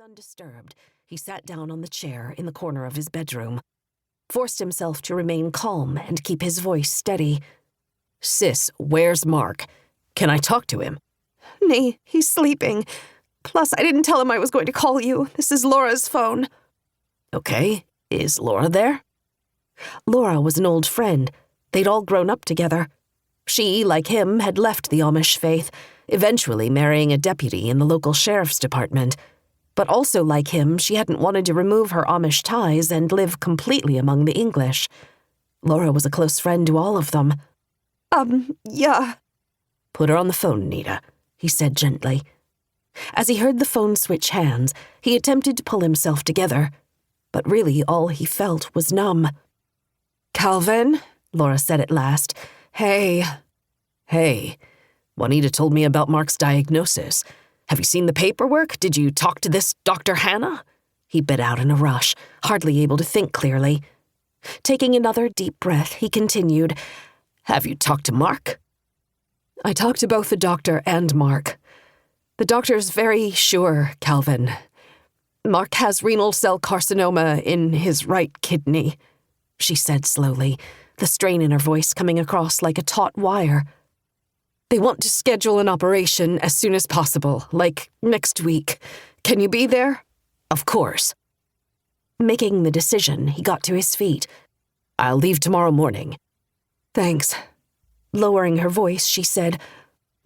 Undisturbed, he sat down on the chair in the corner of his bedroom, forced himself to remain calm and keep his voice steady. "Sis, where's Mark? Can I talk to him?" "Nee, he's sleeping. Plus, I didn't tell him I was going to call you. This is Laura's phone." "Okay, is Laura there?" Laura was an old friend. They'd all grown up together. She, like him, had left the Amish faith, eventually marrying a deputy in the local sheriff's department. But also like him, she hadn't wanted to remove her Amish ties and live completely among the English. Laura was a close friend to all of them. Yeah." "Put her on the phone, Nita," he said gently. As he heard the phone switch hands, he attempted to pull himself together, but really all he felt was numb. "Calvin," Laura said at last. "Hey." "Hey, Juanita told me about Mark's diagnosis. Have you seen the paperwork? Did you talk to this Dr. Hannah?" He bit out in a rush, hardly able to think clearly. Taking another deep breath, he continued, "Have you talked to Mark?" "I talked to both the doctor and Mark. The doctor's very sure, Calvin. Mark has renal cell carcinoma in his right kidney," she said slowly, the strain in her voice coming across like a taut wire. "They want to schedule an operation as soon as possible, like next week. Can you be there?" "Of course." Making the decision, he got to his feet. "I'll leave tomorrow morning." "Thanks." Lowering her voice, she said,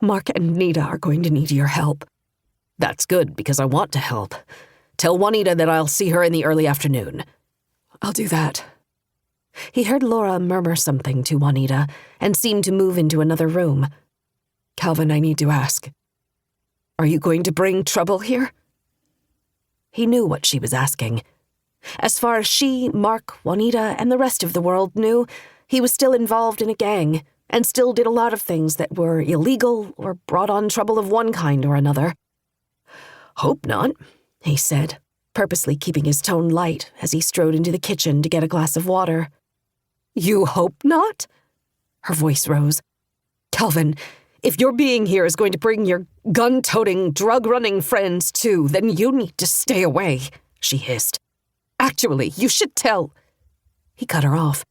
"Mark and Nita are going to need your help." "That's good, because I want to help. Tell Juanita that I'll see her in the early afternoon." "I'll do that." He heard Laura murmur something to Juanita and seemed to move into another room. "Calvin, I need to ask. Are you going to bring trouble here?" He knew what she was asking. As far as she, Mark, Juanita, and the rest of the world knew, he was still involved in a gang and still did a lot of things that were illegal or brought on trouble of one kind or another. "Hope not," he said, purposely keeping his tone light as he strode into the kitchen to get a glass of water. "You hope not?" Her voice rose. "Calvin, if your being here is going to bring your gun-toting, drug-running friends too, then you need to stay away," she hissed. "Actually, you should tell—" He cut her off.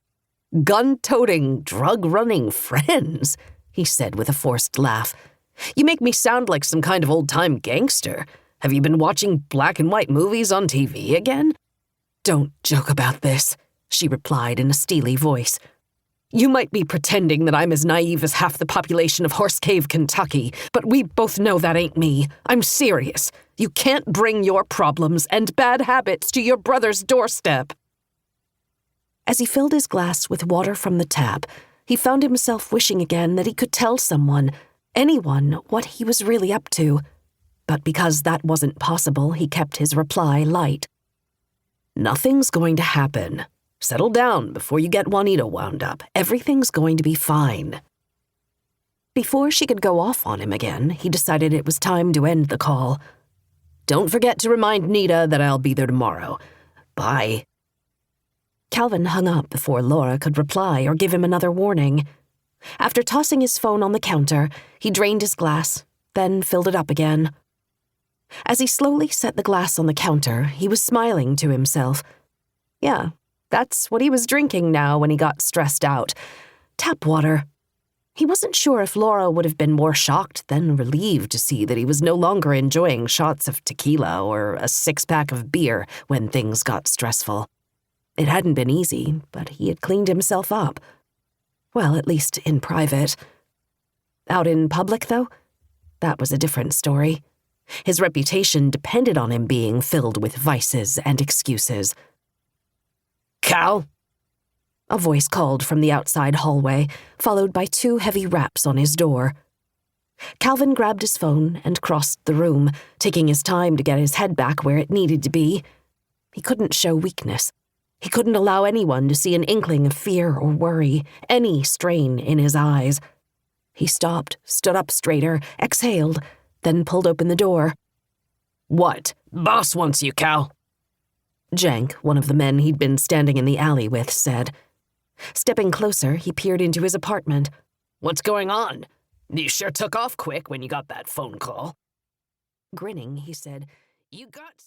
"Gun-toting, drug-running friends," he said with a forced laugh. "You make me sound like some kind of old-time gangster. Have you been watching black and white movies on TV again?" "Don't joke about this," she replied in a steely voice. "You might be pretending that I'm as naive as half the population of Horse Cave, Kentucky, but we both know that ain't me. I'm serious. You can't bring your problems and bad habits to your brother's doorstep." As he filled his glass with water from the tap, he found himself wishing again that he could tell someone, anyone, what he was really up to. But because that wasn't possible, he kept his reply light. "Nothing's going to happen. Settle down before you get Juanita wound up. Everything's going to be fine." Before she could go off on him again, he decided it was time to end the call. "Don't forget to remind Nita that I'll be there tomorrow. Bye." Calvin hung up before Laura could reply or give him another warning. After tossing his phone on the counter, he drained his glass, then filled it up again. As he slowly set the glass on the counter, he was smiling to himself. Yeah, that's what he was drinking now when he got stressed out. Tap water. He wasn't sure if Laura would have been more shocked than relieved to see that he was no longer enjoying shots of tequila or a six-pack of beer when things got stressful. It hadn't been easy, but he had cleaned himself up. Well, at least in private. Out in public, though? That was a different story. His reputation depended on him being filled with vices and excuses. "Cal?" A voice called from the outside hallway, followed by 2 heavy raps on his door. Calvin grabbed his phone and crossed the room, taking his time to get his head back where it needed to be. He couldn't show weakness. He couldn't allow anyone to see an inkling of fear or worry, any strain in his eyes. He stopped, stood up straighter, exhaled, then pulled open the door. "What? Boss wants you, Cal." Jenk, one of the men he'd been standing in the alley with, said. Stepping closer, he peered into his apartment. "What's going on? You sure took off quick when you got that phone call." Grinning, he said, "You got